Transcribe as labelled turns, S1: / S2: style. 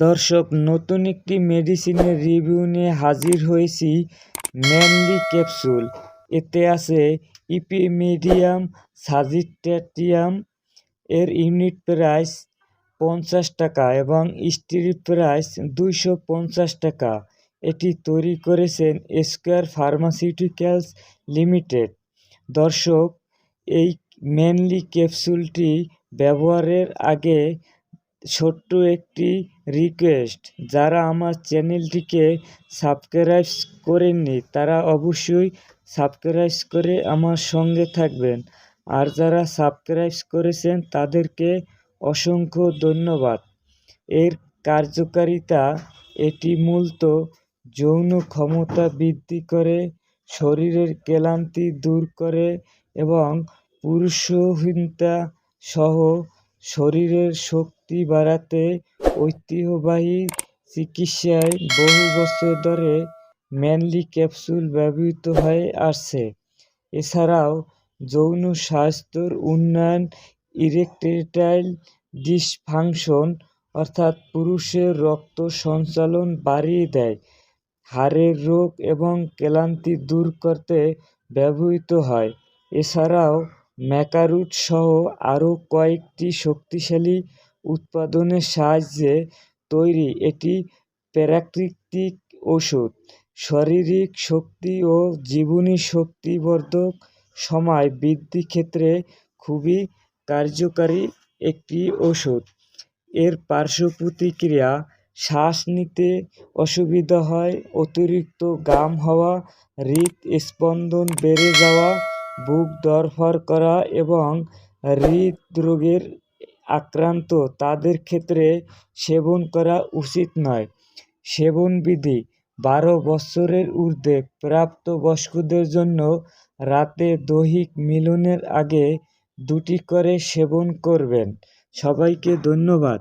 S1: দর্শক, নতুন একটি মেডিসিনের রিভিউ নিয়ে হাজির হয়েছি। Manly capsule. এতে আছে ইপিমেডিয়াম সাজিটেটিয়াম। এর ইউনিট প্রাইস 50 টাকা এবং স্ট্রিপ প্রাইস 250 টাকা। এটি তৈরি করেছেন স্কয়ার ফার্মাসিউটিক্যালস লিমিটেড। দর্শক, এই ম্যানলি ক্যাপসুলটি ব্যবহারের আগে ছোট্ট একটি রিকোয়েস্ট, যারা আমার চ্যানেলটিকে সাবস্ক্রাইব করেননি তারা অবশ্যই সাবস্ক্রাইব করে আমার সঙ্গে থাকবেন, আর যারা সাবস্ক্রাইব করেছেন তাদেরকে অসংখ্য ধন্যবাদ। এর কার্যকারিতা: এটি মূলত যৌন ক্ষমতা বৃদ্ধি করে, শরীরের ক্লান্তি দূর করে এবং পুরুষহীনতা সহ শরীরের শক্তি বাড়াতে ঐতিহ্যবাহী চিকিৎসায় বহু বছর ধরে ম্যানলি ক্যাপসুল ব্যবহৃত হয়ে আসছে। এছাড়াও যৌন স্বাস্থ্যর উন্নয়ন, ইরেকটাইল ডিসফাংশন অর্থাৎ পুরুষের রক্ত সঞ্চালন বাড়িয়ে দেয়, হাড়ের রোগ এবং ক্লান্তি দূর করতে ব্যবহৃত হয়। এছাড়াও ম্যাকারুট সহ আরও কয়েকটি শক্তিশালী উপাদানের সাহায্যে তৈরি এটি প্রাকৃতিক ওষুধ। শারীরিক শক্তি ও জীবনী শক্তিবর্ধক সময় বৃদ্ধির ক্ষেত্রে খুবই কার্যকারী একটি ওষুধ। এর পার্শ্ব প্রতিক্রিয়া: শ্বাস নিতে অসুবিধা হয়, অতিরিক্ত ঘাম হওয়া, হৃদস্পন্দন বেড়ে যাওয়া, বুক ধড়ফড় করা এবং হৃদরোগের আক্রান্ত তাদের ক্ষেত্রে সেবন করা উচিত নয়। সেবনবিধি: 12 বছরের ঊর্ধ্বে প্রাপ্তবয়স্কদের জন্য রাতে দৈহিক মিলনের আগে 2টি করে সেবন করবেন। সবাইকে ধন্যবাদ।